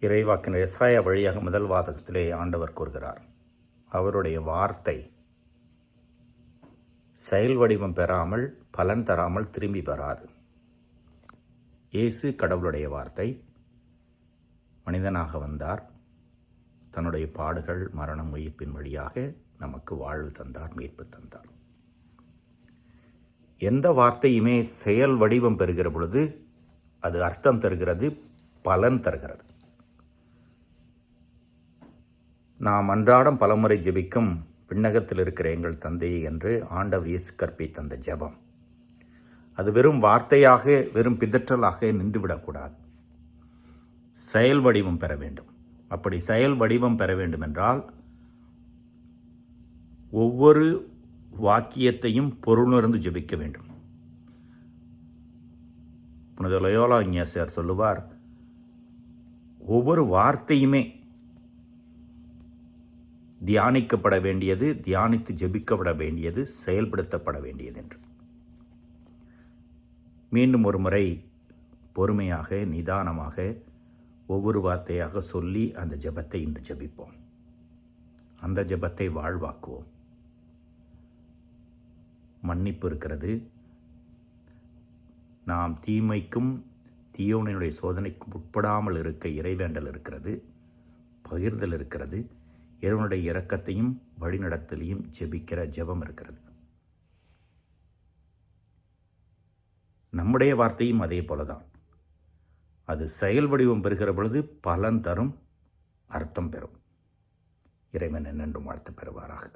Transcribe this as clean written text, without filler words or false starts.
இறைவாக்கினர் எசாயா வழியாக முதல் வாதகத்திலே ஆண்டவர் கூறுகிறார், அவருடைய வார்த்தை செயல் வடிவம் பெறாமல் பலன் தராமல் திரும்பி பெறாது. இயேசு கடவுளுடைய வார்த்தை மனிதனாக வந்தார். தன்னுடைய பாடுகள் மரணம் உயிர்ப்பின் வழியாக நமக்கு வாழ்வு தந்தார், மீட்பு தந்தார். எந்த வார்த்தையுமே செயல் வடிவம் பெறுகிற பொழுது அது அர்த்தம் தருகிறது, பலன் தருகிறது. நாம் அன்றாடம் பலமுறை ஜெபிக்கும் விண்ணகத்தில் இருக்கிற எங்கள் தந்தையே என்று ஆண்டவர் இயேசு கற்பித்த அந்த ஜெபம், அது வெறும் வார்த்தையாக வெறும் பிதற்றலாக நின்றுவிடக்கூடாது. செயல் வடிவம் பெற வேண்டும். அப்படி செயல் வடிவம் பெற வேண்டும் என்றால் ஒவ்வொரு வாக்கியத்தையும் பொருளுணர்ந்து ஜெபிக்க வேண்டும். புனித லயோலா இஞ்ஞாசியார் சொல்லுவார், ஒவ்வொரு வார்த்தையுமே தியானிக்கப்பட வேண்டியது, தியானித்து ஜெபிக்கப்பட வேண்டியது, செயல்படுத்தப்பட வேண்டியது என்று. மீண்டும் ஒரு முறை பொறுமையாக நிதானமாக ஒவ்வொரு வார்த்தையாக சொல்லி அந்த ஜெபத்தை இன்று ஜெபிப்போம். அந்த ஜெபத்தை வாழ்வாக்குவோம். மன்னிப்பு இருக்கிறது. நாம் தீமைக்கும் தீயோனினுடைய சோதனைக்கும் உட்படாமல் இருக்க இறைவேண்டல் இருக்கிறது, பகிர்தல் இருக்கிறது, இறைவனுடைய இரக்கத்தையும் வழிநடத்தலையும் ஜெபிக்கிற ஜெபம் இருக்கிறது. நம்முடைய வார்த்தையும் அதே போலதான். அது செயல் வடிவம் பெறுகிற பொழுது பலன் தரும், அர்த்தம் பெறும். இறைவன் என்னென்றும் வாழ்த்து பெறுவாராக.